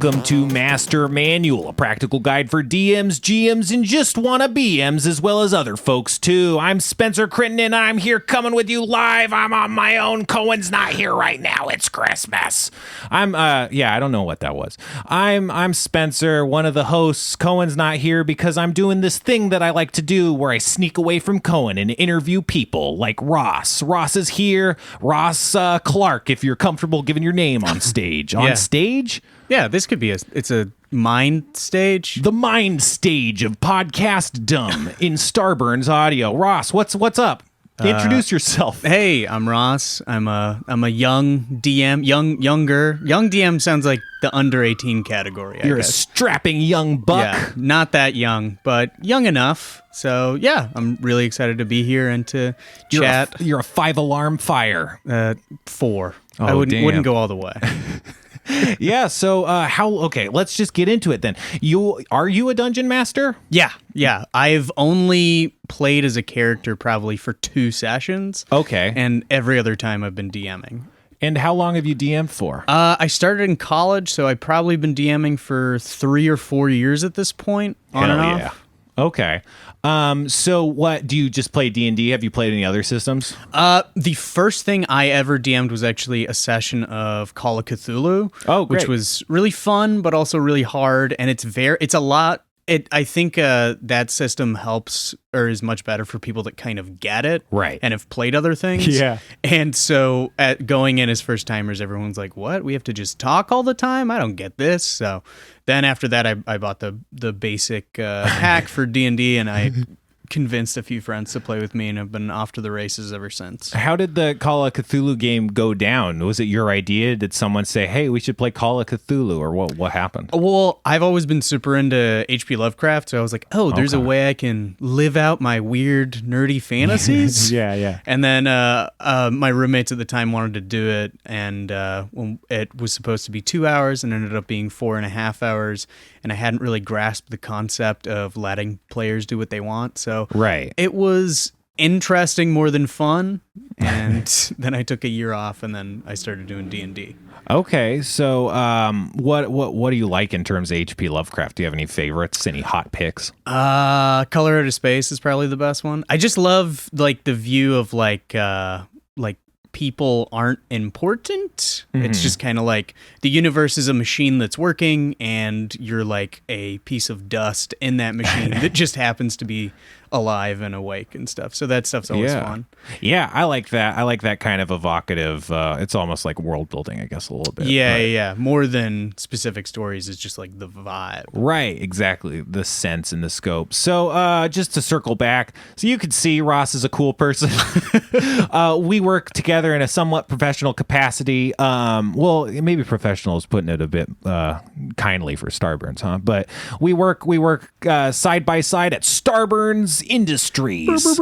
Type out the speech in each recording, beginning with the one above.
Welcome to Master Manual, a practical guide for DMs, GMs, and just wanna BMs, as well as other folks too. I'm Spencer Crittenden, and I'm here coming with you live. I'm on my own. Cohen's not here right now. It's Christmas. I don't know what that was. I'm Spencer, one of the hosts. Cohen's not here because I'm doing this thing that I like to do where I sneak away from Cohen and interview people like Ross. Ross is here. Ross Clark, if you're comfortable giving your name on stage. On stage? Yeah, this could be it's a mind stage. The mind stage of podcast dumb in Starburns Audio. Ross, what's up? Introduce yourself. Hey, I'm Ross. I'm a young DM. Young DM sounds like the under 18 category. You're a strapping young buck. Yeah, not that young, but young enough. So yeah, I'm really excited to be here and to chat. You're a 5-alarm fire. 4. Oh, I wouldn't go all the way. Yeah, so let's just get into it then. Are you a dungeon master? Yeah. I've only played as a character probably for 2 sessions. Okay. And every other time I've been DMing. And how long have you DM'd for? I started in college, so I've probably been DMing for 3 or 4 years at this point, on and off. Yeah. Okay. So what, do you just play D&D? Have you played any other systems? The first thing I ever DM'd was actually a session of Call of Cthulhu. Oh, great. Which was really fun, but also really hard. And it's a lot. I think that system helps or is much better for people that kind of get it. Right. And have played other things. Yeah. And so going in as first timers, everyone's like, what? We have to just talk all the time? I don't get this. So then after that, I bought the basic pack for D&D, and I convinced a few friends to play with me, and have been off to the races ever since. How did the Call of Cthulhu game go down? Was it your idea? Did someone say, hey, we should play Call of Cthulhu, or what happened? Well, I've always been super into H.P. Lovecraft, so I was like, there's a way I can live out my weird, nerdy fantasies. Yeah. And then my roommates at the time wanted to do it, and it was supposed to be 2 hours and ended up being 4.5 hours, and I hadn't really grasped the concept of letting players do what they want, so right. It was interesting more than fun, and then I took a year off, and then I started doing D&D. Okay, so what do you like in terms of H.P. Lovecraft? Do you have any favorites? Any hot picks? Color Out of Space is probably the best one. I just love like the view of like people aren't important. Mm-hmm. It's just kind of like the universe is a machine that's working, and you're like a piece of dust in that machine that just happens to be alive and awake and stuff. So that stuff's always fun. Yeah, I like that. I like that kind of evocative. It's almost like world building, I guess, a little bit. Yeah. More than specific stories, is just like the vibe. Right, exactly. The sense and the scope. So just to circle back, so you could see Ross is a cool person. We work together in a somewhat professional capacity. Well, maybe professional is putting it a bit kindly for Starburns, huh? But we work side by side at Starburns Industries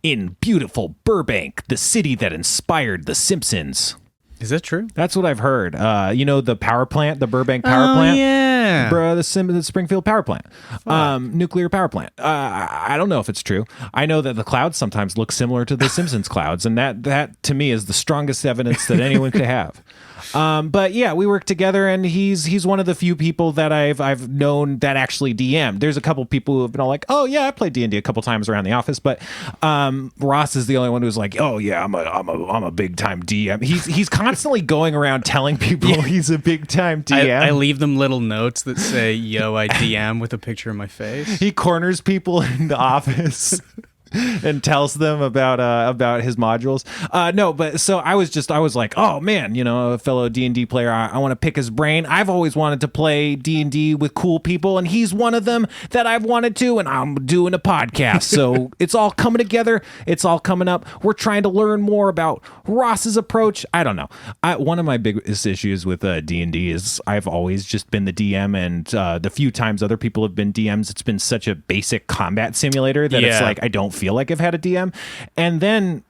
in beautiful Burbank, the city that inspired The Simpsons. Is that true? That's what I've heard. The power plant, the Burbank power plant? Yeah. The Springfield power plant. Nuclear power plant. I don't know if it's true. I know that the clouds sometimes look similar to the Simpsons clouds, and that to me is the strongest evidence that anyone could have. But yeah, we work together, and he's one of the few people that I've known that actually DM. There's a couple people who have been all like, oh yeah, I played D&D a couple times around the office, but Ross is the only one who's like, oh yeah, I'm a big time DM. He's constantly going around telling people he's a big time DM. I leave them little notes that say, yo, I DM, with a picture of my face. He corners people in the office. And tells them about his modules. I was like, oh man, a fellow D&D player. I want to pick his brain. I've always wanted to play D&D with cool people, and he's one of them that I've wanted to. And I'm doing a podcast, so it's all coming together. It's all coming up. We're trying to learn more about Ross's approach. I don't know. One of my biggest issues with D&D is I've always just been the DM, and the few times other people have been DMs, it's been such a basic combat simulator that it's like I don't feel like I've had a DM. And then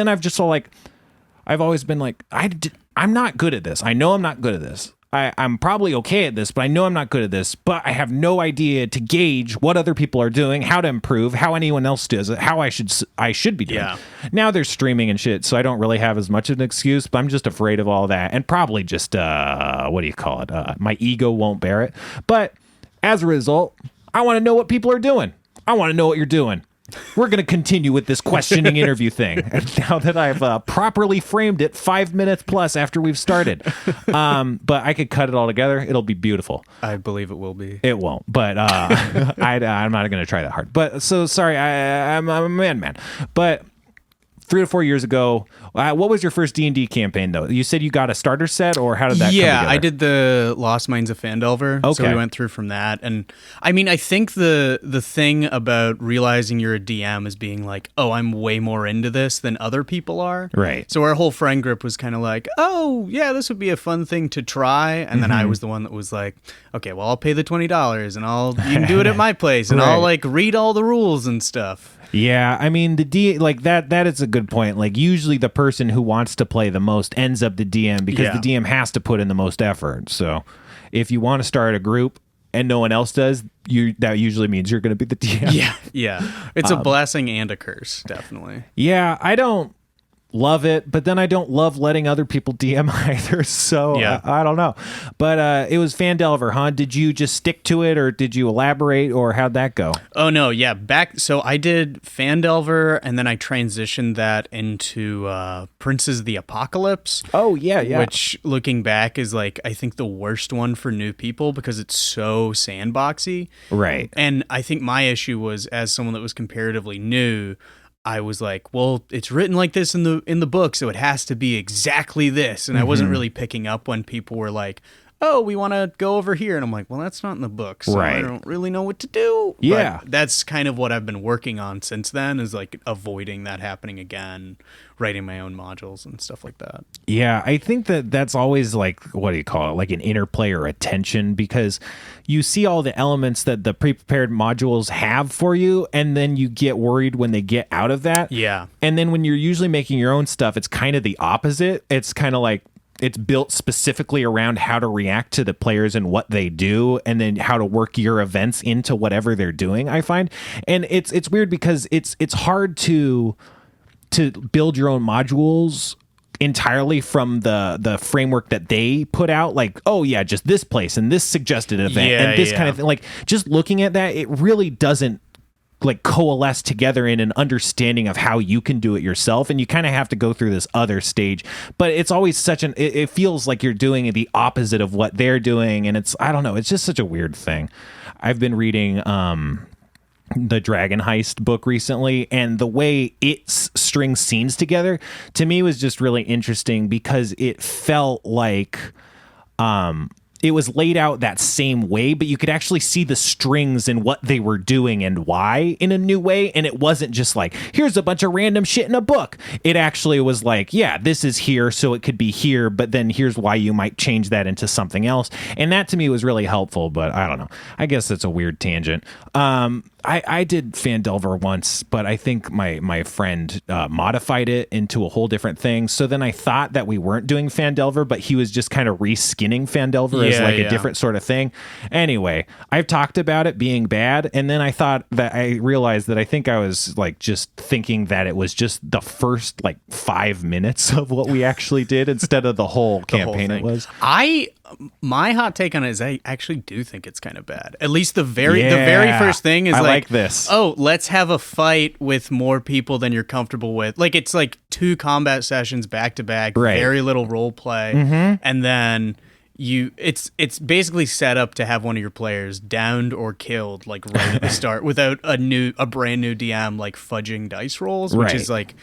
I've just I've always been like, I'm not good at this. I know I'm not good at this. I'm probably okay at this, but I know I'm not good at this, but I have no idea to gauge what other people are doing, how to improve, how anyone else does it, how I should be doing. Yeah. Now there's streaming and shit, so I don't really have as much of an excuse, but I'm just afraid of all that, and probably just what do you call it? My ego won't bear it. But as a result, I want to know what people are doing. I want to know what you're doing. We're going to continue with this questioning interview thing. And now that I've properly framed it 5 minutes plus after we've started. But I could cut it all together. It'll be beautiful. I believe it will be. It won't, but I'm not going to try that hard. But so sorry, I'm a man. But 3 to 4 years ago, what was your first D&D campaign, though? You said you got a starter set, or how did that come together? I did the Lost Mines of Phandelver, Okay. so we went through from that. And I mean, I think the thing about realizing you're a DM is being like, oh, I'm way more into this than other people are. Right. So our whole friend group was kind of like, oh, yeah, this would be a fun thing to try. And then I was the one that was like, okay, well, I'll pay the $20 and you can do it at my place, and I'll like read all the rules and stuff. Yeah, I mean that is a good point. Like usually the person who wants to play the most ends up the DM because the DM has to put in the most effort. So if you want to start a group and no one else does, that usually means you're going to be the DM. Yeah. It's a blessing and a curse, definitely. Yeah, I don't love it, but then I don't love letting other people DM either, so I don't know. But it was Phandelver, huh? Did you just stick to it, or did you elaborate, or how'd that go? Oh no, yeah, so I did Phandelver, and then I transitioned that into Princes of the Apocalypse. Oh yeah. Which, looking back, is like I think the worst one for new people because it's so sandboxy. Right. And I think my issue was, as someone that was comparatively new, I was like, well, it's written like this in the book, so it has to be exactly this. And I wasn't really picking up when people were like, oh, we want to go over here. And I'm like, well, that's not in the book, so I don't really know what to do. Yeah. But that's kind of what I've been working on since then, is like avoiding that happening again, writing my own modules and stuff like that. Yeah, I think that's always like, what do you call it? Like an interplay or a tension, because you see all the elements that the pre-prepared modules have for you, and then you get worried when they get out of that. Yeah. And then when you're usually making your own stuff, it's kind of the opposite. It's kind of like, it's built specifically around how to react to the players and what they do, and then how to work your events into whatever they're doing, I find. And it's weird because it's hard to build your own modules entirely from the framework that they put out, like, oh yeah, just this place and this suggested event and this kind of thing. Like, just looking at that, it really doesn't like coalesce together in an understanding of how you can do it yourself, and you kind of have to go through this other stage. But it's always it feels like you're doing the opposite of what they're doing, and I don't know, it's just such a weird thing. I've been reading the Dragon Heist book recently, and the way it strings scenes together to me was just really interesting, because it felt like it was laid out that same way, but you could actually see the strings and what they were doing and why in a new way. And it wasn't just like, here's a bunch of random shit in a book. It actually was like, yeah, this is here, so it could be here, but then here's why you might change that into something else. And that to me was really helpful, but I don't know. I guess it's a weird tangent. I did Phandelver once, but I think my friend modified it into a whole different thing. So then I thought that we weren't doing Phandelver, but he was just kind of reskinning Phandelver as like a different sort of thing. Anyway, I've talked about it being bad, and then I realized that I think I was like just thinking that it was just the first like 5 minutes of what we actually did instead of the whole campaign. It was. My hot take on it is I actually do think it's kind of bad. At least the very first thing is like this. Oh, let's have a fight with more people than you're comfortable with. Like, it's like 2 combat sessions back to back, very little role play, and then it's basically set up to have one of your players downed or killed like right at the start without a brand new DM like fudging dice rolls, which is like,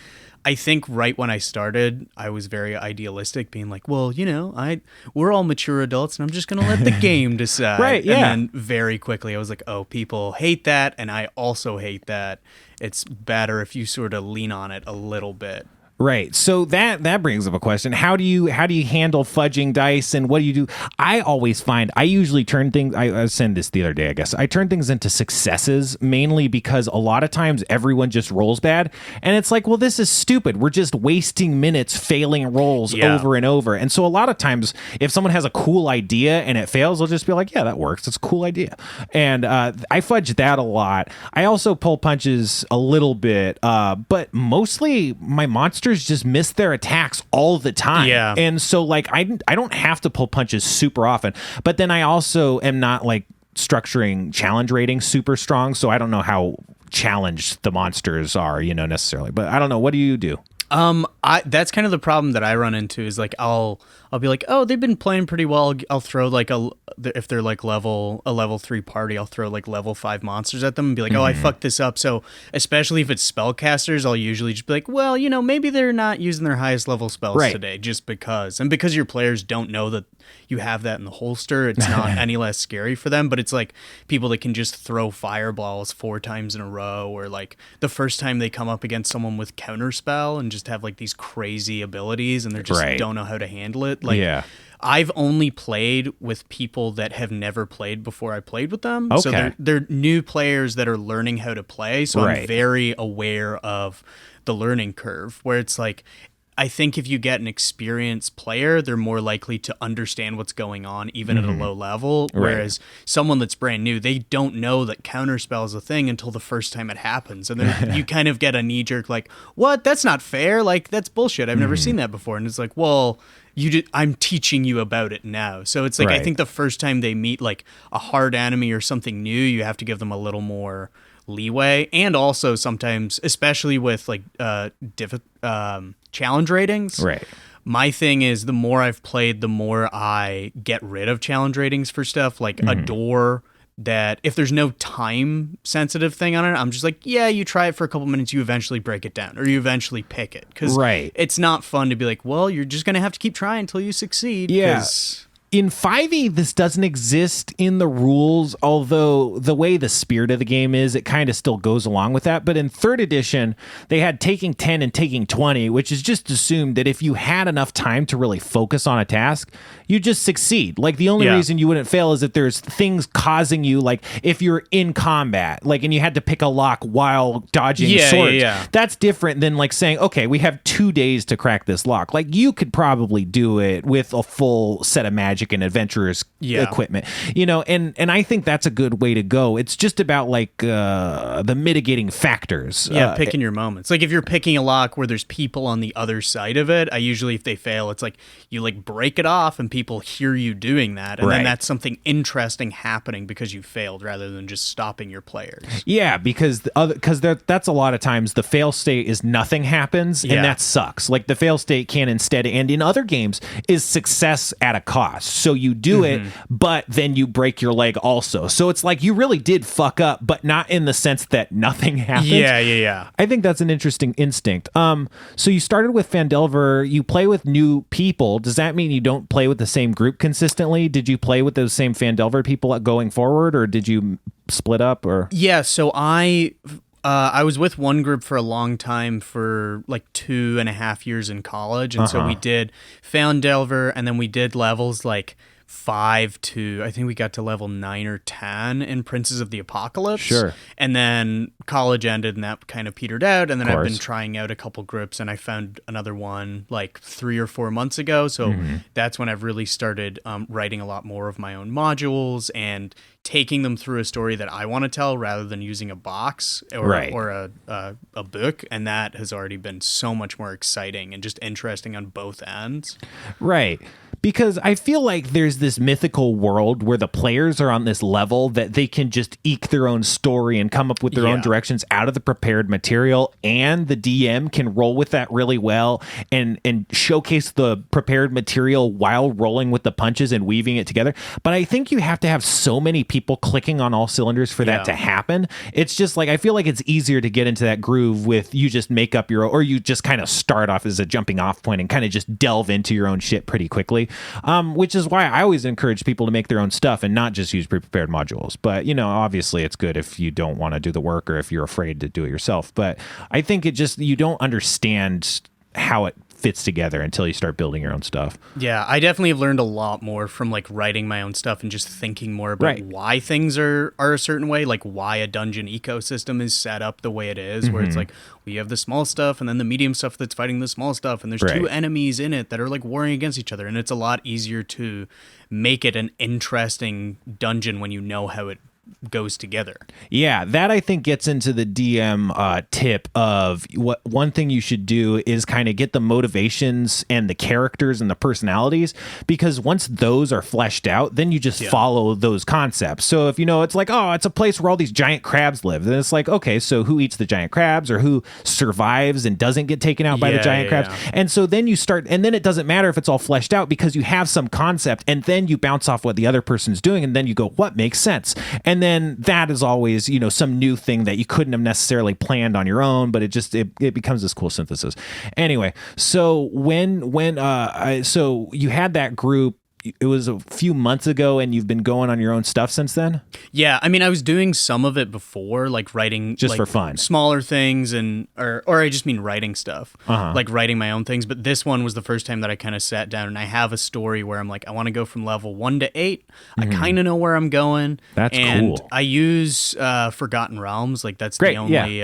I think right when I started, I was very idealistic, being like, well, you know, we're all mature adults, and I'm just going to let the game decide. Right, yeah. And then very quickly, I was like, oh, people hate that, and I also hate that. It's better if you sort of lean on it a little bit. Right. So that brings up a question. How do you handle fudging dice, and what do you do? I always find I usually turn things. I said this the other day. I guess I turn things into successes, mainly because a lot of times everyone just rolls bad, and it's like, well, this is stupid. We're just wasting minutes failing rolls over and over. And so a lot of times, if someone has a cool idea and it fails, they'll just be like, yeah, that works. It's a cool idea. And I fudge that a lot. I also pull punches a little bit, but mostly my monsters just miss their attacks all the time. Yeah. And so like I don't have to pull punches super often, but then I also am not like structuring challenge ratings super strong, so I don't know how challenged the monsters are, necessarily. But I don't know. What do you do? That's kind of the problem that I run into is like I'll be like, oh, they've been playing pretty well. I'll throw like if they're like a level 3 party, I'll throw like level 5 monsters at them and be like, oh, I fucked this up. So especially if it's spellcasters, I'll usually just be like, well, maybe they're not using their highest level spells today, just because. And because your players don't know that you have that in the holster, it's not any less scary for them. But it's like people that can just throw fireballs 4 times in a row, or like the first time they come up against someone with counterspell and just have like these crazy abilities and they just don't know how to handle it. Like, I've only played with people that have never played before I played with them. Okay. So they're new players that are learning how to play. So I'm very aware of the learning curve, where it's like, I think if you get an experienced player, they're more likely to understand what's going on, even at a low level. Whereas someone that's brand new, they don't know that counterspell is a thing until the first time it happens. And then you kind of get a knee jerk like, what? That's not fair. Like, that's bullshit. I've never seen that before. And it's like, well, I'm teaching you about it now. So it's like, I think the first time they meet like a hard enemy or something new, you have to give them a little more leeway. And also sometimes, especially with like challenge ratings, my thing is the more I've played, the more I get rid of challenge ratings for stuff like a door that if there's no time sensitive thing on it, I'm just like, yeah, you try it for a couple minutes, you eventually break it down or you eventually pick it. Because it's not fun to be like, well, you're just going to have to keep trying until you succeed. Yes. In 5e, this doesn't exist in the rules, although the way the spirit of the game is, it kind of still goes along with that. But in 3rd edition, they had taking 10 and taking 20, which is just assumed that if you had enough time to really focus on a task, you just succeed. Like, the only reason you wouldn't fail is if there's things causing you, like if you're in combat, like, and you had to pick a lock while dodging swords. That's different than like saying, okay, we have 2 days to crack this lock. Like, you could probably do it with a full set of magic and adventurous equipment, and I think that's a good way to go. It's just about like the mitigating factors. Picking your moments. Like if you're picking a lock where there's people on the other side of it, I usually, if they fail, it's like you like break it off and people hear you doing that, and then that's something interesting happening because you failed rather than just stopping your players. Yeah, because that's a lot of times the fail state is nothing happens, and that sucks. Like the fail state can instead, and in other games, is success at a cost. So you do it, but then you break your leg also. So it's like you really did fuck up, but not in the sense that nothing happened. Yeah. I think that's an interesting instinct. So you started with Phandelver. You play with new people. Does that mean you don't play with the same group consistently? Did you play with those same Phandelver people going forward, or did you split up? Or so I was with one group for a long time, for like 2.5 years in college. And so we did Phandelver, and then we did levels like 5 to, I think we got to level 9 or 10 in Princes of the Apocalypse. Sure. And then college ended and that kind of petered out. And then I've been trying out a couple groups, and I found another one like 3 or 4 months ago. So that's when I've really started writing a lot more of my own modules and taking them through a story that I want to tell rather than using a box or a book. And that has already been so much more exciting and just interesting on both ends. Right. Because I feel like there's this mythical world where the players are on this level that they can just eke their own story and come up with their own directions out of the prepared material, and the DM can roll with that really well and showcase the prepared material while rolling with the punches and weaving it together. But I think you have to have so many people clicking on all cylinders for that to happen. It's just like, I feel like it's easier to get into that groove with you just make up your own, or you just kind of start off as a jumping off point and kind of just delve into your own shit pretty quickly. Which is why I always encourage people to make their own stuff and not just use pre-prepared modules. But, obviously it's good if you don't want to do the work or if you're afraid to do it yourself. But I think you don't understand how it fits together until you start building your own stuff. Yeah, I definitely have learned a lot more from like writing my own stuff and just thinking more about why things are a certain way, like why a dungeon ecosystem is set up the way it is, where it's like we have the small stuff and then the medium stuff that's fighting the small stuff, and there's two enemies in it that are like warring against each other, and it's a lot easier to make it an interesting dungeon when you know how it goes together. Yeah, that I think gets into the DM tip of what one thing you should do is kind of get the motivations and the characters and the personalities, because once those are fleshed out, then you just follow those concepts. So if it's like, oh, it's a place where all these giant crabs live, then it's like, okay, so who eats the giant crabs, or who survives and doesn't get taken out by the giant crabs? And so then you start, and then it doesn't matter if it's all fleshed out because you have some concept, and then you bounce off what the other person's doing, and then you go, what makes sense? And then that is always, some new thing that you couldn't have necessarily planned on your own, but it becomes this cool synthesis. Anyway, so so you had that group, it was a few months ago, and you've been going on your own stuff since then? Yeah, I mean, I was doing some of it before, like writing just like, for fun, smaller things, or I just mean writing stuff, like writing my own things. But this one was the first time that I kind of sat down, and I have a story where I'm like, I want to go from level 1 to 8. I kind of know where I'm going. That's and cool. I use Forgotten Realms, like that's Great, the only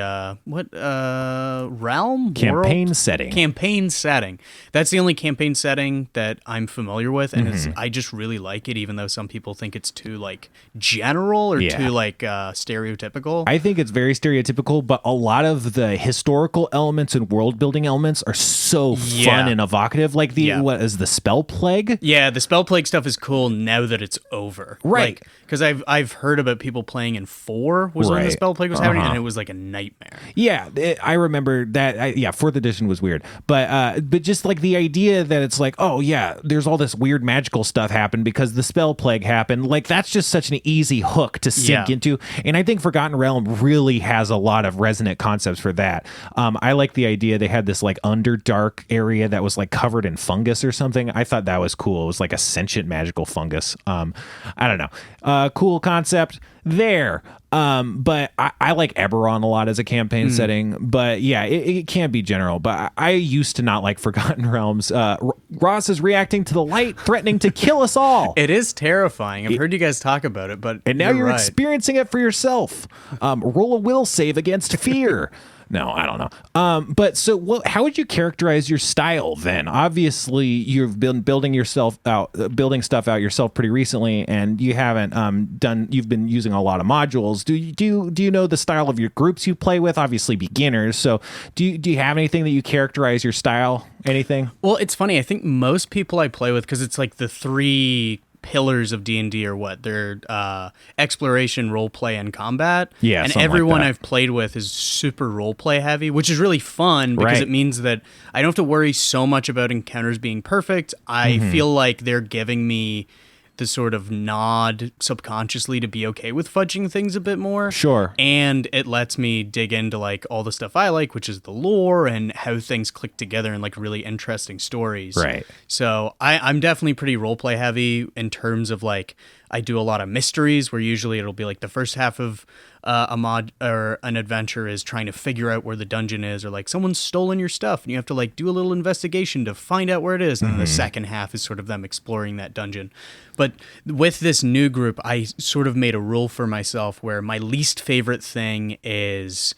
realm campaign world? setting. Campaign setting. That's the only campaign setting that I'm familiar with, and I just really like it, even though some people think it's too like general or too like stereotypical. I think it's very stereotypical, but a lot of the historical elements and world building elements are so fun and evocative. Like what is the spell plague? Yeah, the spell plague stuff is cool now that it's over. Right. Because I've heard about people playing in 4 was when the spell plague was happening, and it was like a nightmare. Yeah, I remember that. 4th edition was weird, but just like the idea that it's like, oh yeah, there's all this weird magical stuff happened because the spell plague happened. Like that's just such an easy hook to sink into, and I think Forgotten Realm really has a lot of resonant concepts for that. I like the idea they had this like underdark area that was like covered in fungus or something. I thought that was cool. It was like a sentient magical fungus. I don't know. Cool concept there. But I like Eberron a lot as a campaign setting, but yeah, it can be general, but I used to not like Forgotten Realms. Ross is reacting to the light threatening to kill us all. It is terrifying. I've heard you guys talk about it, but and now you're experiencing it for yourself. Roll a will save against fear. No, I don't know. But so how would you characterize your style then? Obviously, you've been building stuff out yourself pretty recently, and you haven't you've been using a lot of modules. Do you know the style of your groups you play with? Obviously beginners. So do you have anything that you characterize your style? Anything? Well, it's funny. I think most people I play with, because it's like the 3 pillars of D&D are what? They're exploration, roleplay, and combat. Yeah, and everyone I've played with is super roleplay heavy, which is really fun because it means that I don't have to worry so much about encounters being perfect. I feel like they're giving me the sort of nod subconsciously to be okay with fudging things a bit more. Sure. And it lets me dig into like all the stuff I like, which is the lore and how things click together in like really interesting stories. Right. So I'm definitely pretty roleplay heavy in terms of like, I do a lot of mysteries where usually it'll be like the first half of a mod or an adventure is trying to figure out where the dungeon is, or like someone's stolen your stuff and you have to like do a little investigation to find out where it is. And then the second half is sort of them exploring that dungeon. But with this new group, I sort of made a rule for myself where my least favorite thing is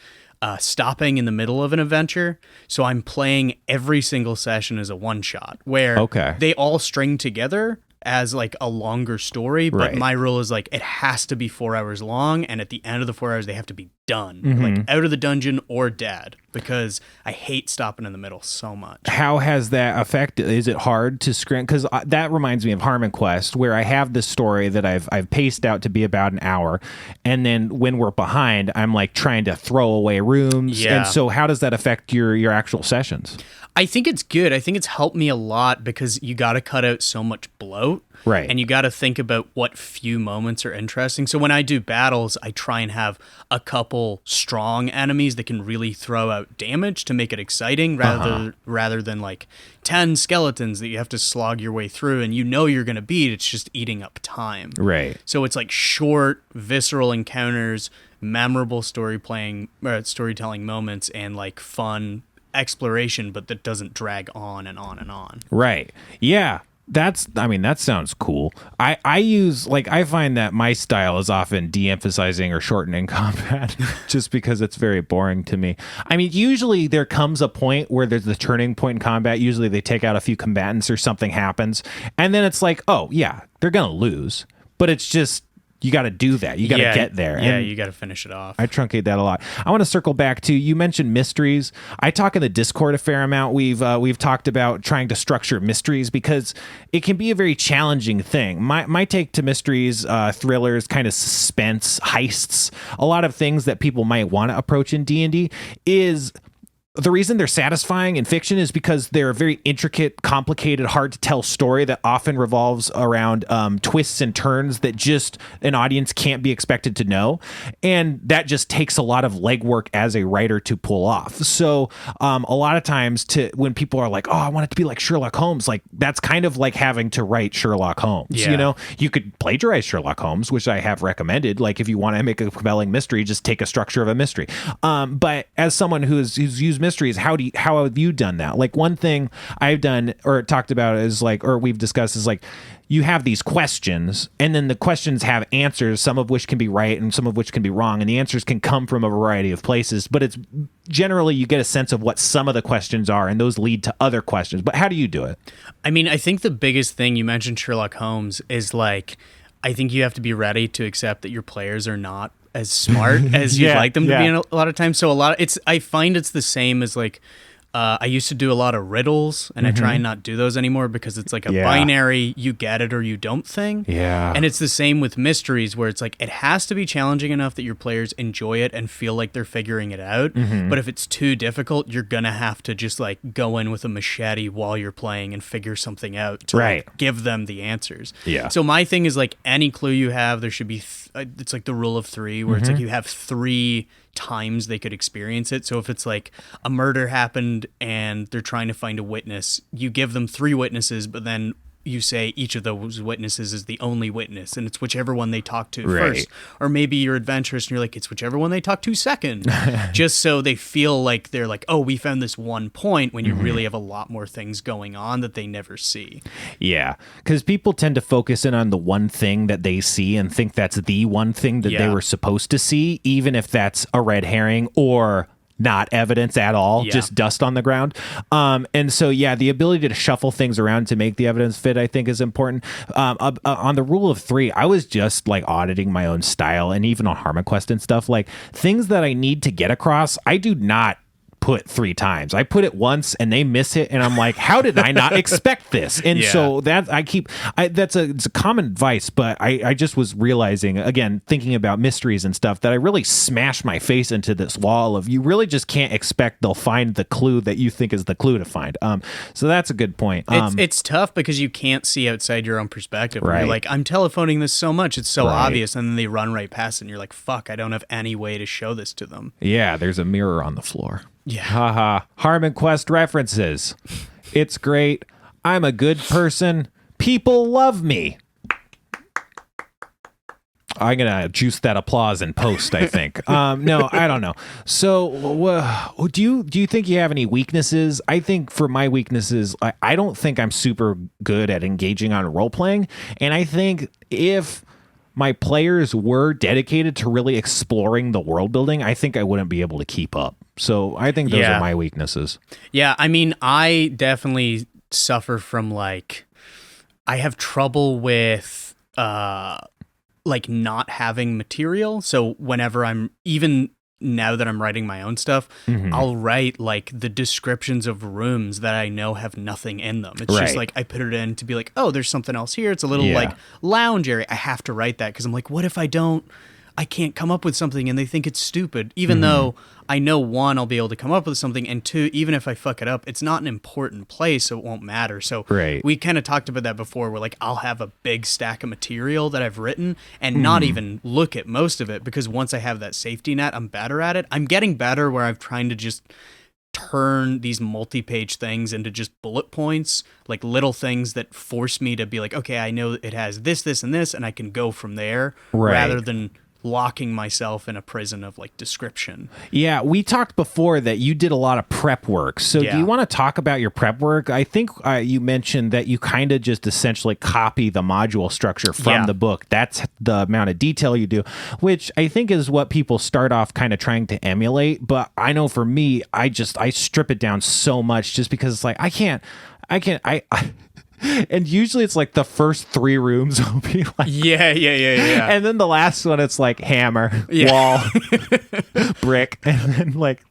stopping in the middle of an adventure. So I'm playing every single session as a one shot where they all string together as like a longer story, but my rule is like it has to be 4 hours long, and at the end of the 4 hours they have to be done, like out of the dungeon or dead, because I hate stopping in the middle so much. How has that affected? Is it hard to screen? Because that reminds me of Harmon Quest, where I have this story that I've paced out to be about an hour, and then when we're behind, I'm like trying to throw away rooms. And so how does that affect your actual sessions? I think it's good. I think it's helped me a lot because you got to cut out so much bloat. Right. And you got to think about what few moments are interesting. So when I do battles, I try and have a couple strong enemies that can really throw out damage to make it exciting rather than like 10 skeletons that you have to slog your way through and you know you're going to beat. It's just eating up time. Right. So it's like short, visceral encounters, memorable storytelling moments, and like fun exploration, but that doesn't drag on and on and on. Right. Yeah. That sounds cool. I find that my style is often de-emphasizing or shortening combat just because it's very boring to me. I mean, usually there comes a point where there's the turning point in combat. Usually they take out a few combatants or something happens. And then it's like, oh, yeah, they're going to lose. But it's just, you got to do that. You got to get there. Yeah, and you got to finish it off. I truncate that a lot. I want to circle back to, you mentioned mysteries. I talk in the Discord a fair amount. We've talked about trying to structure mysteries because it can be a very challenging thing. My take to mysteries, thrillers, kind of suspense, heists, a lot of things that people might want to approach in D&D is... The reason they're satisfying in fiction is because they're a very intricate, complicated, hard to tell story that often revolves around twists and turns that just an audience can't be expected to know. And that just takes a lot of legwork as a writer to pull off. So a lot of times when people are like, oh, I want it to be like Sherlock Holmes, like that's kind of like having to write Sherlock Holmes. Yeah. You know, you could plagiarize Sherlock Holmes, which I have recommended. Like if you want to make a compelling mystery, just take a structure of a mystery. But as someone who's used mysteries, how have you done that? Like one thing I've done or talked about is like, or we've discussed is like, you have these questions and then the questions have answers, some of which can be right and some of which can be wrong. And the answers can come from a variety of places, but it's generally you get a sense of what some of the questions are and those lead to other questions. But how do you do it? I mean, I think the biggest thing, you mentioned Sherlock Holmes, is like, I think you have to be ready to accept that your players are not as smart as you'd like them to be in a lot of times. So I find it's the same as like, I used to do a lot of riddles and I try and not do those anymore because it's like a binary, you get it or you don't thing. Yeah. And it's the same with mysteries where it's like, it has to be challenging enough that your players enjoy it and feel like they're figuring it out. But if it's too difficult, you're going to have to just like go in with a machete while you're playing and figure something out to like, give them the answers. Yeah. So my thing is like any clue you have, there should be, it's like the rule of three where it's like you have 3 times they could experience it. So if it's like a murder happened and they're trying to find a witness, you give them 3 witnesses, but then you say each of those witnesses is the only witness and it's whichever one they talk to first. Or maybe you're adventurous and you're like, it's whichever one they talk to second. Just so they feel like they're like, oh, we found this one point when you really have a lot more things going on that they never see. Yeah, because people tend to focus in on the one thing that they see and think that's the one thing that they were supposed to see, even if that's a red herring or not evidence at all, just dust on the ground. And so, the ability to shuffle things around to make the evidence fit, I think, is important. On the rule of 3, I was just like auditing my own style, and even on HarmonQuest and stuff, like things that I need to get across, I do not put 3 times. I put it once and they miss it and I'm like, how did I not expect this? And so that it's a common advice, but I just was realizing, again, thinking about mysteries and stuff, that I really smashed my face into this wall of, you really just can't expect they'll find the clue that you think is the clue to find. So that's a good point. It's tough because you can't see outside your own perspective. Right. You're like, I'm telephoning this so much, it's so obvious, and then they run right past it and you're like, fuck, I don't have any way to show this to them. Yeah, there's a mirror on the floor. Yeah. Haha. HarmonQuest references. It's great. I'm a good person. People love me. I'm going to juice that applause in post, I think. No, I don't know. So do you think you have any weaknesses? I think for my weaknesses, I don't think I'm super good at engaging on role-playing. And I think if my players were dedicated to really exploring the world building, I think I wouldn't be able to keep up. So I think those are my weaknesses. Yeah, I mean, I definitely suffer from like, I have trouble with like not having material. So whenever even now that I'm writing my own stuff, I'll write like the descriptions of rooms that I know have nothing in them. It's just like I put it in to be like, oh, there's something else here. It's a little like lounge area. I have to write that because I'm like, what if I can't come up with something and they think it's stupid, even though I know 1, I'll be able to come up with something, and 2, even if I fuck it up, it's not an important place, so it won't matter. So we kind of talked about that before, where like I'll have a big stack of material that I've written and not even look at most of it, because once I have that safety net, I'm better at it. I'm getting better where I'm trying to just turn these multi-page things into just bullet points, like little things that force me to be like, okay, I know it has this, this, and this, and I can go from there rather than locking myself in a prison of like description. Yeah, we talked before that you did a lot of prep work. So do you want to talk about your prep work? I think you mentioned that you kind of just essentially copy the module structure from the book. That's the amount of detail you do, which I think is what people start off kind of trying to emulate. But I know for me, I strip it down so much just because it's like, I can't. And usually it's like the first 3 rooms will be like yeah and then the last one it's like hammer, wall, brick, and then like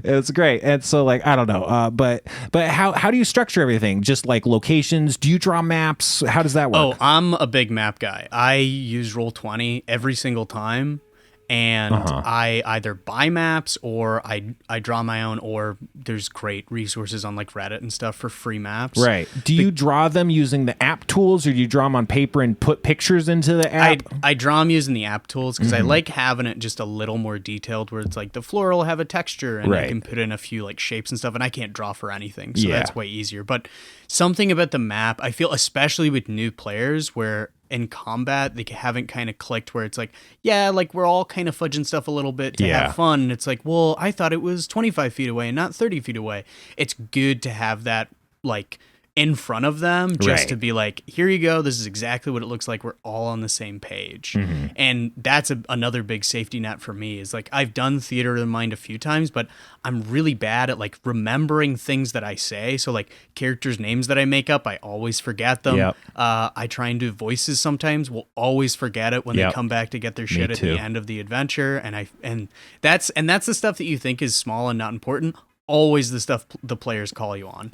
it's great. And so like I don't know, but how do you structure everything? Just like locations? Do you draw maps? How does that work? Oh, I'm a big map guy. I use Roll20 every single time. And I either buy maps or I draw my own, or there's great resources on like Reddit and stuff for free maps. Right. Do you draw them using the app tools, or do you draw them on paper and put pictures into the app? I draw them using the app tools because I like having it just a little more detailed, where it's like the floor will have a texture and I can put in a few like shapes and stuff, and I can't draw for anything. So that's way easier. But something about the map, I feel, especially with new players, where in combat they haven't kind of clicked, where it's like, like we're all kind of fudging stuff a little bit to have fun. And it's like, well, I thought it was 25 feet away and not 30 feet away. It's good to have that like in front of them, just to be like, here you go, this is exactly what it looks like, we're all on the same page. And that's another big safety net for me, is like I've done theater of the mind a few times, but I'm really bad at like remembering things that I say. So like characters' names that I make up, I always forget them. I try and do voices sometimes, will always forget it when they come back to get their shit at the end of the adventure. And that's the stuff that you think is small and not important, always the stuff the players call you on.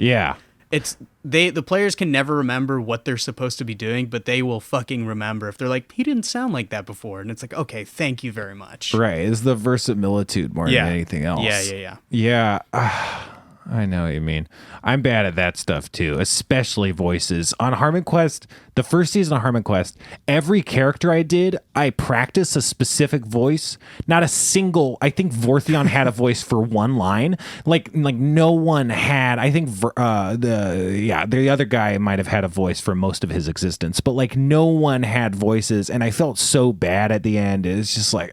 It's the players can never remember what they're supposed to be doing, but they will fucking remember if they're like, he didn't sound like that before, and it's like, okay, thank you very much. Right, is the verisimilitude more than anything else. Yeah. I know what you mean. I'm bad at that stuff too, especially voices. On Harmon Quest, the first season of Harmon Quest, every character I did, I practiced a specific voice. Not a single, I think Vortheon had a voice for one line. Like no one had, I think the other guy might have had a voice for most of his existence, but like no one had voices, and I felt so bad at the end. It's just like,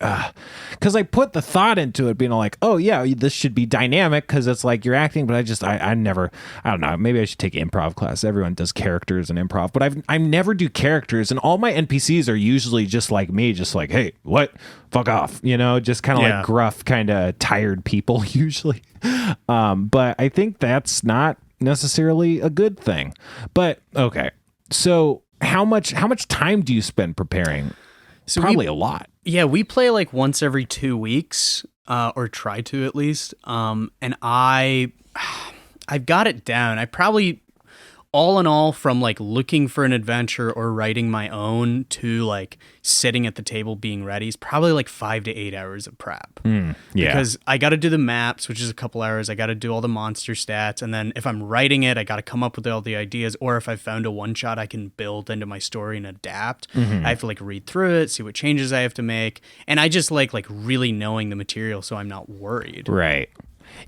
because I put the thought into it, being like, oh yeah, this should be dynamic because it's like you're acting, but I never, I don't know, maybe I should take an improv class. Everyone does characters and improv, but I never do characters, and all my NPCs are usually just like me, just like, hey, what? Fuck off, just kind of like gruff, kind of tired people usually. But I think that's not necessarily a good thing. But okay, so how much time do you spend preparing? So probably a lot. Yeah, we play like once every 2 weeks, or try to at least. And I've got it down. I probably, all in all, from like looking for an adventure or writing my own to like sitting at the table being ready, is probably like 5 to 8 hours of prep. Because I got to do the maps, which is a couple hours. I got to do all the monster stats. And then if I'm writing it, I got to come up with all the ideas. Or if I found a one shot I can build into my story and adapt, I have to like read through it, see what changes I have to make. And I just like really knowing the material, so I'm not worried. Right.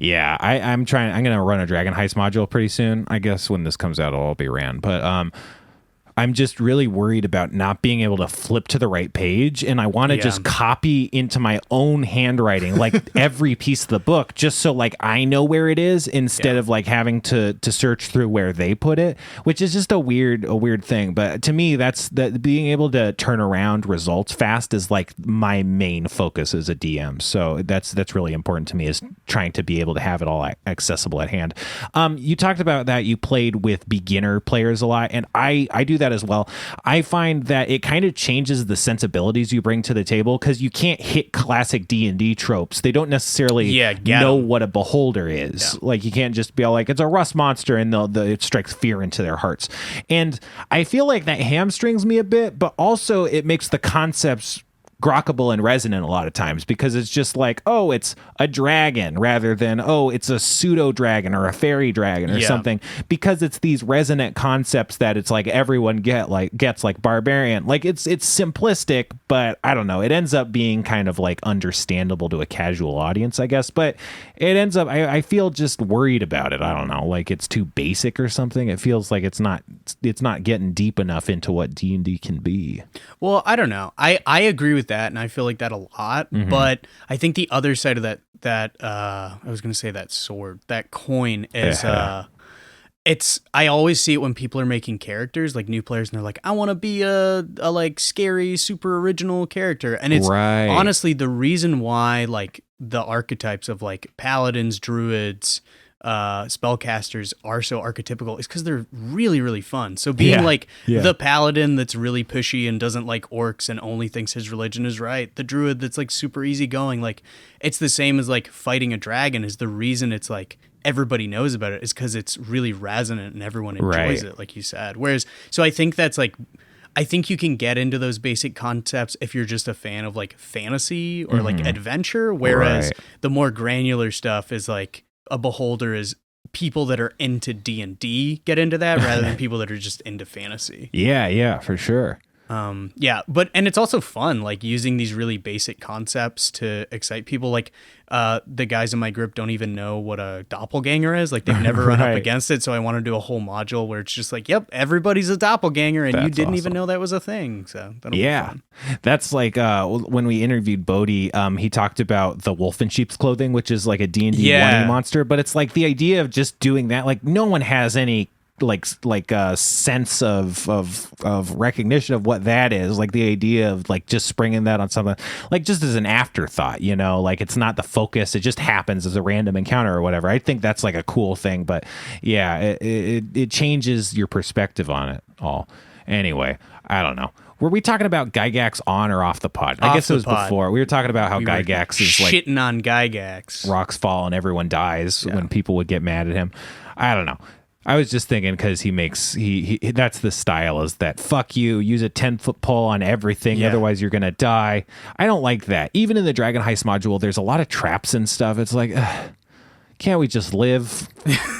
Yeah, I'm going to run a Dragon Heist module pretty soon. I guess when this comes out, it'll all be ran. But I'm just really worried about not being able to flip to the right page, and I want to just copy into my own handwriting like every piece of the book, just so like I know where it is, instead of like having to search through where they put it, which is just a weird thing. But to me, that's being able to turn around results fast is like my main focus as a DM. So that's really important to me, is trying to be able to have it all accessible at hand. You talked about that you played with beginner players a lot, and I do that as well. I find that it kind of changes the sensibilities you bring to the table, because you can't hit classic D&D tropes. They don't necessarily know what a beholder is. Like you can't just be all like, it's a rust monster, and it strikes fear into their hearts. And I feel like that hamstrings me a bit, but also it makes the concepts grokkable and resonant a lot of times, because it's just like, oh, it's a dragon rather than, oh, it's a pseudo dragon or a fairy dragon or something, because it's these resonant concepts that it's like everyone gets like barbarian. Like it's simplistic, but I don't know, it ends up being kind of like understandable to a casual audience, I guess. But it ends up, I feel just worried about it. I don't know, like it's too basic or something. It feels like it's not getting deep enough into what D&D can be. Well, I don't know. I agree with with that, and I feel like that a lot. But I think the other side of that I was going to say that sword, that coin is I always see it when people are making characters, like new players, and they're like, I want to be a like scary, super original character. And it's honestly the reason why like the archetypes of like paladins, druids, spellcasters are so archetypical is because they're really, really fun. So being the paladin that's really pushy and doesn't like orcs and only thinks his religion is right, the druid that's like super easygoing, like it's the same as like fighting a dragon. Is the reason it's like everybody knows about it is because it's really resonant and everyone enjoys it, like you said. Whereas, so I think that's like, I think you can get into those basic concepts if you're just a fan of like fantasy or like adventure. Whereas the more granular stuff is like a beholder is people that are into D&D get into that rather than people that are just into fantasy. Yeah, for sure. And it's also fun, like using these really basic concepts to excite people. Like the guys in my group don't even know what a doppelganger is. Like they've never run up against it. So I want to do a whole module where it's just like, yep, everybody's a doppelganger, and you didn't even know that was a thing. So that'll be fun. That's like when we interviewed Bodhi, he talked about the wolf in sheep's clothing, which is like a D&D 1E monster. But it's like the idea of just doing that, like no one has any like a sense of recognition of what that is. Like the idea of like just springing that on something like just as an afterthought, you know, like it's not the focus, it just happens as a random encounter or whatever. I think that's like a cool thing, but it changes your perspective on it all. Anyway, I don't know. Were we talking about Gygax on or off the pod? I guess it was before. We were talking about how Gygax is like shitting on Gygax. Rocks fall and everyone dies when people would get mad at him. I don't know. I was just thinking because he that's the style, is that fuck you, use a 10-foot pole on everything, otherwise you're gonna die. I don't like that. Even in the Dragon Heist module, there's a lot of traps and stuff. It's like, can't we just live?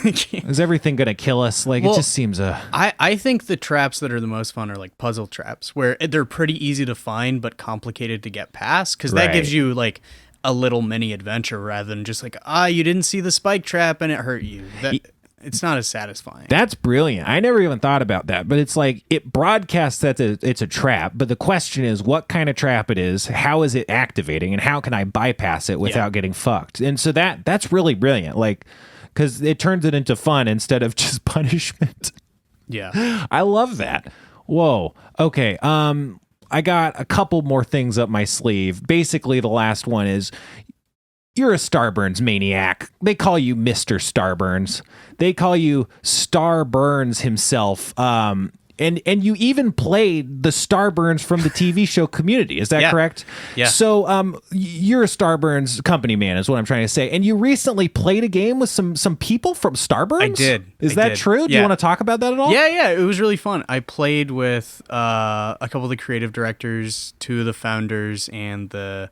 Is everything gonna kill us? Like, it just seems I think the traps that are the most fun are like puzzle traps, where they're pretty easy to find but complicated to get past, because that gives you like a little mini adventure rather than just like, you didn't see the spike trap and it hurt you. It's not as satisfying. That's brilliant. I never even thought about that, but it's like it broadcasts that it's a trap, but the question is what kind of trap it is, how is it activating, and how can I bypass it without getting fucked? And so that's really brilliant, like, because it turns it into fun instead of just punishment. Yeah. I love that. Whoa. Okay. I got a couple more things up my sleeve. Basically, the last one is, you're a Starburns maniac. They call you Mr. Starburns. They call you Starburns himself. And you even played the Starburns from the TV show Community. Is that correct? Yeah. So you're a Starburns company man is what I'm trying to say. And you recently played a game with some people from Starburns? I did. Is that true? Do you want to talk about that at all? Yeah. It was really fun. I played with a couple of the creative directors, two of the founders, and the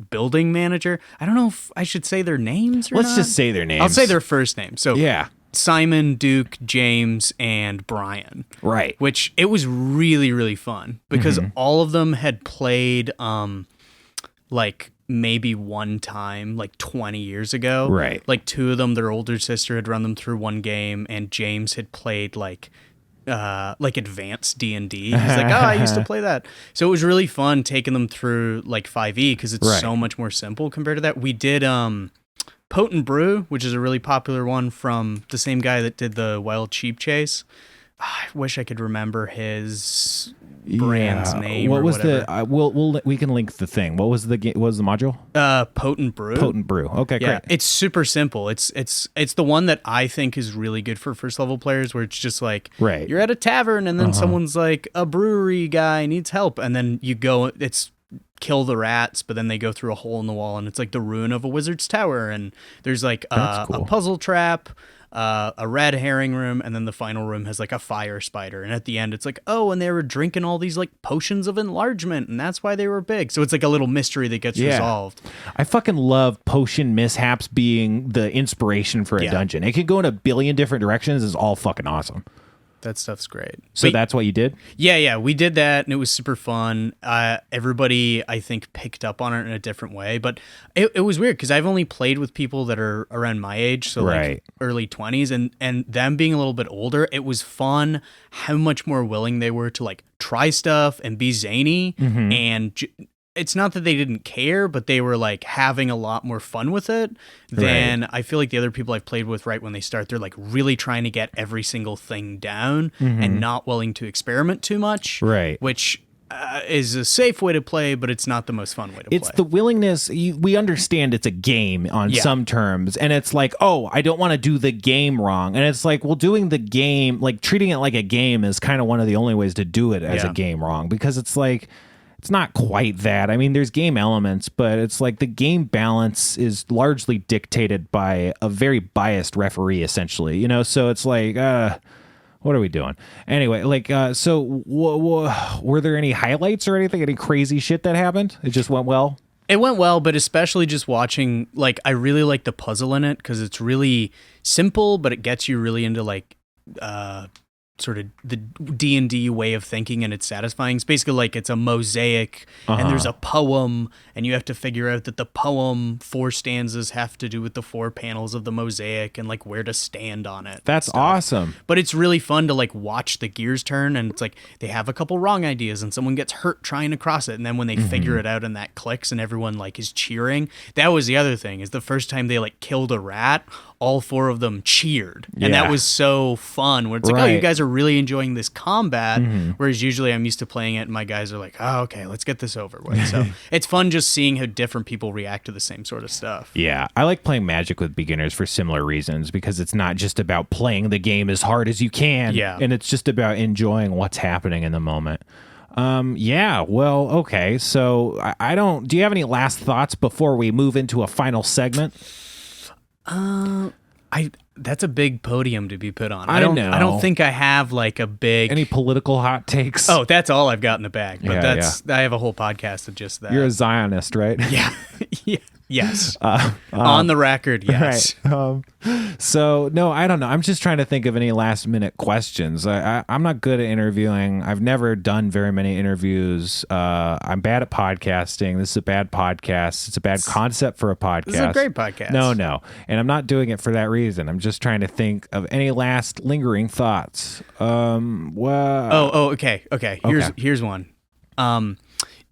building manager. I don't know if I should say their names or Let's just say their names. I'll say their first name. So yeah. Simon, Duke, James, and Brian. Right. Which it was really, really fun because all of them had played like maybe one time like 20 years ago. Right. Like two of them, their older sister had run them through one game, and James had played like advanced D&D. He's like, I used to play that. So it was really fun taking them through like 5e because it's so much more simple compared to that. We did Potent Brew, which is a really popular one from the same guy that did the Wild Sheep Chase. I wish I could remember his brand's name. What was whatever. we can link the thing. What was the module? Potent Brew. Potent Brew. Okay, great. It's super simple. It's the one that I think is really good for first level players, where it's just like you're at a tavern and then someone's like, a brewery guy needs help, and then you go. It's kill the rats, but then they go through a hole in the wall and it's like the ruin of a wizard's tower, and there's like a puzzle trap, a red herring room, and then the final room has like a fire spider, and at the end it's like, and they were drinking all these like potions of enlargement, and that's why they were big. So it's like a little mystery that gets resolved. I fucking love potion mishaps being the inspiration for a dungeon. It could go in a billion different directions. It's all fucking awesome. That stuff's great. So that's what you did? Yeah, we did that, and it was super fun. Everybody, I think, picked up on it in a different way, but it was weird because I've only played with people that are around my age, so like early 20s, and them being a little bit older, it was fun how much more willing they were to like try stuff and be zany, and it's not that they didn't care, but they were like having a lot more fun with it than I feel like the other people I've played with right when they start. They're like really trying to get every single thing down and not willing to experiment too much. Right. Which is a safe way to play, but it's not the most fun way to play. It's the willingness. We understand it's a game on some terms, and it's like, oh, I don't want to do the game wrong. And it's like, well, doing the game, like treating it like a game is kind of one of the only ways to do it as a game wrong, because it's like, it's not quite that. I mean, there's game elements, but it's like the game balance is largely dictated by a very biased referee, essentially. You know, so it's like, what are we doing? Anyway, like, so were there any highlights or anything? Any crazy shit that happened? It just went well? It went well, but especially just watching, like, I really like the puzzle in it because it's really simple, but it gets you really into, like, sort of the D&D way of thinking, and it's satisfying. It's basically like it's a mosaic and there's a poem, and you have to figure out that the poem 4 stanzas have to do with the 4 panels of the mosaic and like where to stand on it. That's awesome. But it's really fun to like watch the gears turn, and it's like they have a couple wrong ideas and someone gets hurt trying to cross it, and then when they figure it out and that clicks and everyone like is cheering. That was the other thing, is the first time they like killed a rat, all 4 of them cheered. And that was so fun, where it's like, oh, you guys are really enjoying this combat, whereas usually I'm used to playing it and my guys are like, oh, okay, let's get this over with. So it's fun just seeing how different people react to the same sort of stuff. Yeah, I like playing Magic with beginners for similar reasons, because it's not just about playing the game as hard as you can, and it's just about enjoying what's happening in the moment. Well, okay, so I don't, do you have any last thoughts before we move into a final segment? That's a big podium to be put on. I know. I don't think I have like a big... Any political hot takes? Oh, that's all I've got in the bag. But I have a whole podcast of just that. You're a Zionist, right? Yeah. Yes. On the record, yes. Right. So, no, I don't know. I'm just trying to think of any last minute questions. I'm not good at interviewing. I've never done very many interviews. I'm bad at podcasting. This is a bad podcast. It's a bad concept for a podcast. This is a great podcast. No. And I'm not doing it for that reason. I'm just trying to think of any last lingering thoughts. Okay. Here's one.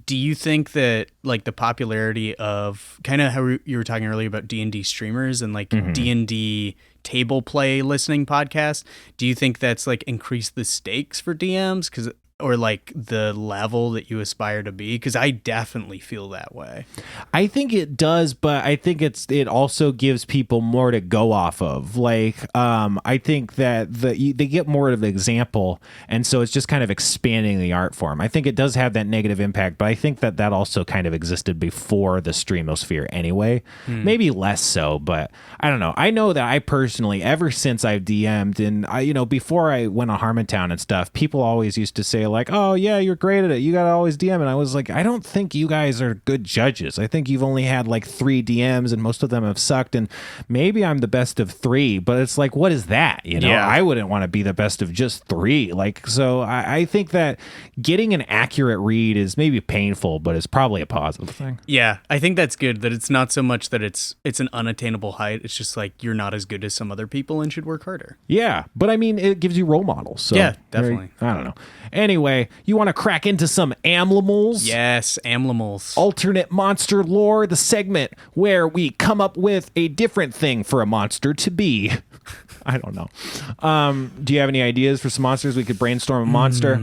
Do you think that like the popularity of kind of how you were talking earlier about D&D streamers and like D&D table play listening podcasts, do you think that's like increased the stakes for DMs or like the level that you aspire to be? Because I definitely feel that way. I think it does, but I think it also gives people more to go off of. Like, I think that they get more of an example, and so it's just kind of expanding the art form. I think it does have that negative impact, but I think that also kind of existed before the streamosphere anyway. Maybe less so, but I don't know. I know that I personally, ever since I've DM'd, and before I went on Harmontown and stuff, people always used to say like, oh yeah, you're great at it, you gotta always DM. And I was like, I don't think you guys are good judges. I think you've only had like 3 DMs and most of them have sucked, and maybe I'm the best of 3, but it's like, what is that? I wouldn't want to be the best of just 3. Like, so I think that getting an accurate read is maybe painful, but it's probably a positive thing. Yeah, I think that's good, that it's not so much that it's an unattainable height. It's just like you're not as good as some other people and should work harder. Yeah, but I mean, it gives you role models. So yeah, definitely. I don't know. Anyway, you want to crack into some Amlimals? Yes, Amlimals. Alternate monster lore, the segment where we come up with a different thing for a monster to be. I don't know. Do you have any ideas for some monsters? We could brainstorm a monster.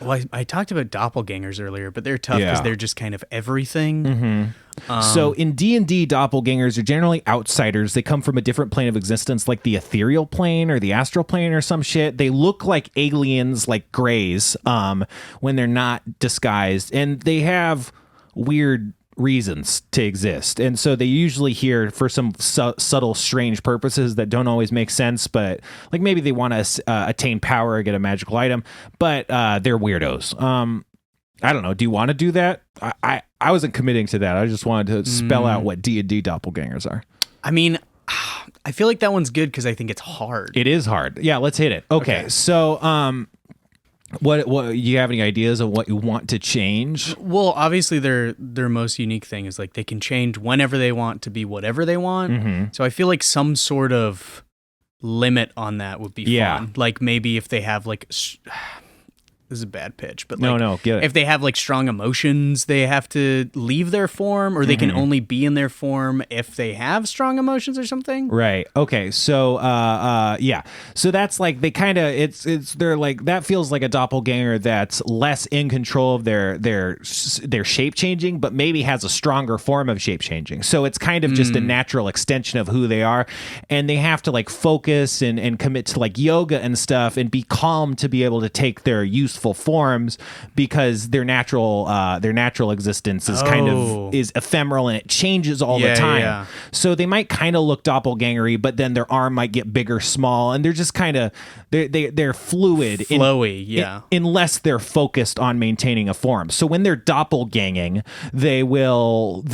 Well, I talked about doppelgangers earlier, but they're tough because they're just kind of everything. So in D&D, doppelgangers are generally outsiders. They come from a different plane of existence, like the ethereal plane or the astral plane or some shit. They look like aliens, like greys, when they're not disguised, and they have weird reasons to exist, and so they usually here for some subtle, strange purposes that don't always make sense, but like maybe they want to attain power or get a magical item, but they're weirdos. I don't know. Do you want to do that? I wasn't committing to that. I just wanted to spell out what D&D doppelgangers are. I mean, I feel like that one's good because I think it's hard. It is hard. Yeah, let's hit it. Okay. So what you have any ideas of what you want to change? Well, obviously their most unique thing is like they can change whenever they want to be whatever they want. Mm-hmm. So I feel like some sort of limit on that would be fun. Like maybe if they have like this is a bad pitch, but like, no, get it. If they have like strong emotions, they have to leave their form, or they can only be in their form if they have strong emotions or something. Right. Okay. So, yeah. So that's like they kind of they're like that feels like a doppelganger that's less in control of their shape changing, but maybe has a stronger form of shape changing. So it's kind of just a natural extension of who they are, and they have to like focus and commit to like yoga and stuff and be calm to be able to take their useful forms, because their natural existence is kind of is ephemeral and it changes all the time. Yeah. So they might kind of look doppelgangery, but then their arm might get bigger, small, and they're just kind of they're fluid, flowy, unless they're focused on maintaining a form. So when they're doppelganging, they will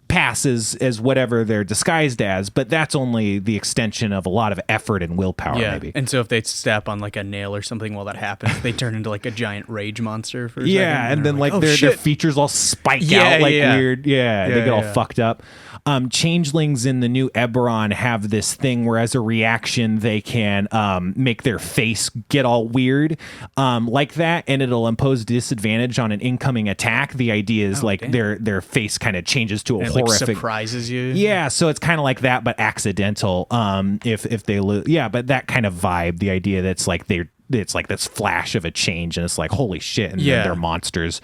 pass as whatever they're disguised as, but that's only the extension of a lot of effort and willpower, maybe. And so if they step on like a nail or something while that happens, they turn into like a giant rage monster for a second. Yeah, and then like their features all spike out like weird. Yeah, they get all fucked up. Changelings in the new Eberron have this thing where as a reaction they can make their face get all weird like that, and it'll impose disadvantage on an incoming attack. The idea is their face kind of changes to a horrific, like surprises you. Yeah, so it's kind of like that, but accidental. If they lose, but that kind of vibe. The idea that's like it's like this flash of a change, and it's like holy shit, and then they're monsters.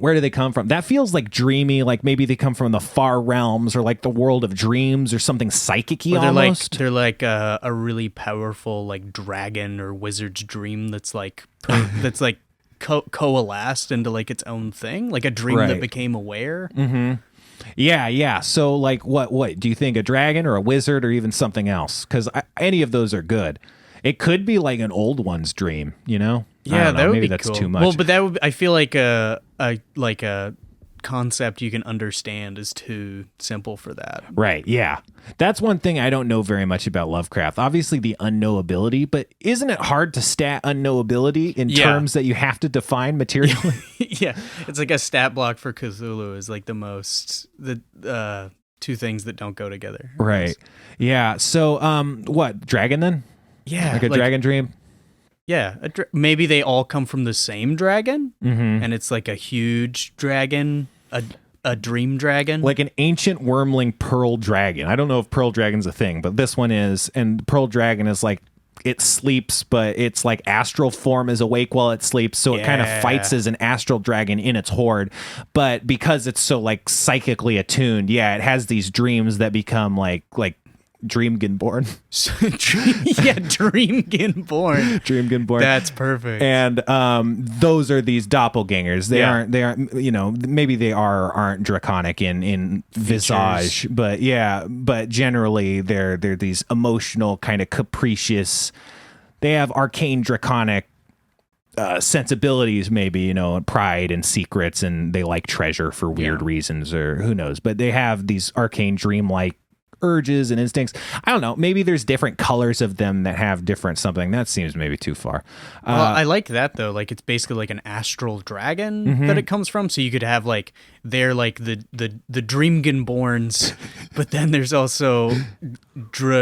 Where do they come from? That feels like dreamy, like maybe they come from the far realms or like the world of dreams or something psychic-y almost. They're like a really powerful like dragon or wizard's dream that's like coalesced into like its own thing, like a dream that became aware. Mm-hmm. Yeah. So like what do you think, a dragon or a wizard or even something else? Because any of those are good. It could be like an old one's dream, you know? Yeah, that would maybe be that's cool. too much. Well, but that would, I feel like a concept you can understand is too simple for that. Right, yeah. That's one thing I don't know very much about Lovecraft. Obviously the unknowability, but isn't it hard to stat unknowability in terms that you have to define materially? Yeah, it's like a stat block for Cthulhu is like the two things that don't go together. Right. Yeah, so what, dragon then? Yeah. Like a dragon dream? Yeah, maybe they all come from the same dragon, and it's like a huge dragon, a dream dragon. Like an ancient wormling pearl dragon. I don't know if pearl dragon's a thing, but this one is, and pearl dragon is like, it sleeps, but its like astral form is awake while it sleeps, so it kind of fights as an astral dragon in its horde. But because it's so like psychically attuned, it has these dreams that become like Dreamgonborn. Dreamgonborn. That's perfect. And those are these doppelgangers. They aren't, you know, maybe they aren't draconic in visage, but generally they're these emotional kind of capricious. They have arcane draconic sensibilities, maybe, you know, pride and secrets, and they like treasure for weird reasons, or who knows, but they have these arcane dreamlike urges and instincts. I don't know. Maybe there's different colors of them that have different something. That seems maybe too far. Well, I like that though. Like it's basically like an astral dragon that it comes from. So you could have like they're like the Dreamgonborns, but then there's also Dragobolds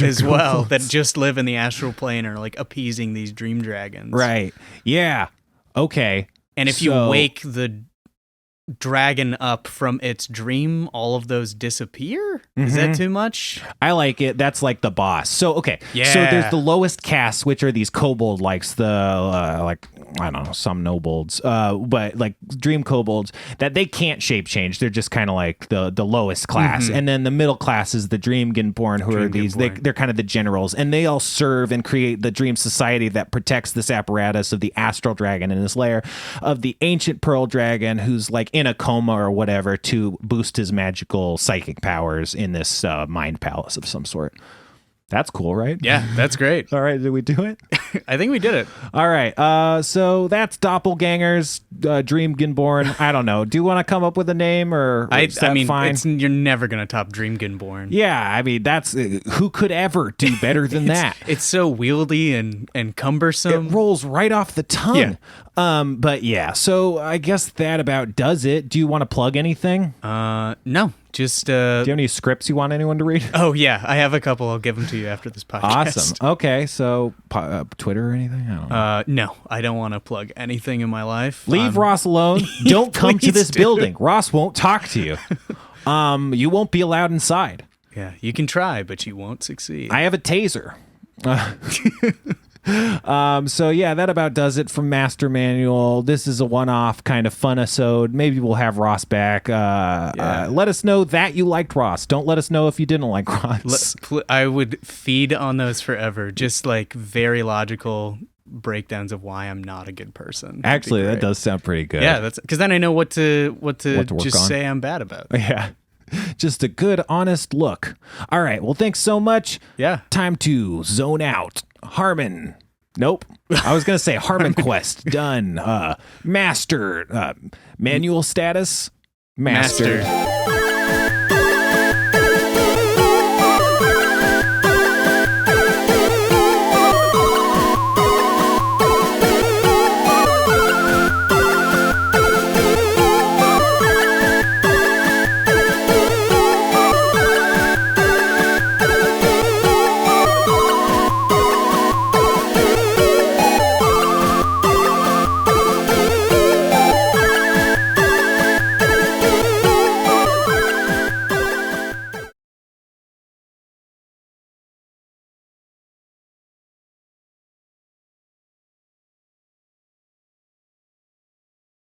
as well that just live in the astral plane and are like appeasing these dream dragons. Right. Yeah. Okay. And if you wake the dragon up from its dream, all of those disappear? Is that too much? I like it. That's like the boss. So okay, so there's the lowest casts, which are these kobold likes, the like, I don't know, some nobolds, but like dream kobolds that they can't shape change. They're just kind of like the lowest class. And then the middle class is the Dreamgonborn, who are these, they're kind of the generals, and they all serve and create the dream society that protects this apparatus of the astral dragon in his lair, of the ancient pearl dragon, who's like in a coma or whatever, to boost his magical psychic powers in this mind palace of some sort. That's cool, right? Yeah, that's great. All right, did we do it? I think we did it. All right, so that's Doppelgangers, Dreamgonborn. I don't know. Do you want to come up with a name, or is that fine? You're never gonna top Dreamgonborn. Yeah, I mean, that's who could ever do better than that? It's so wieldy and cumbersome. It rolls right off the tongue. Yeah. But yeah, so I guess that about does it. Do you want to plug anything? No, just. Do you have any scripts you want anyone to read? Oh yeah, I have a couple. I'll give them to you after this podcast. Awesome. Okay, so Twitter or anything? I don't know. No, I don't want to plug anything in my life. Leave Ross alone. Don't come to this do. building. Ross won't talk to you. You won't be allowed inside. Yeah, you can try, but you won't succeed. I have a taser. So yeah, that about does it from Master Manual. This is a one-off kind of fun-isode. Maybe we'll have Ross back. Let us know that you liked Ross. Don't let us know if you didn't like Ross. I would feed on those forever. Just like very logical breakdowns of why I'm not a good person. Actually, that does sound pretty good. Yeah, that's because then I know what to just on. say I'm bad about. Yeah. Just a good, honest look. All right. Well, thanks so much. Yeah. Time to zone out. Harmon. Nope. I was going to say Harmon Quest. Done. Master. Manual status. Master.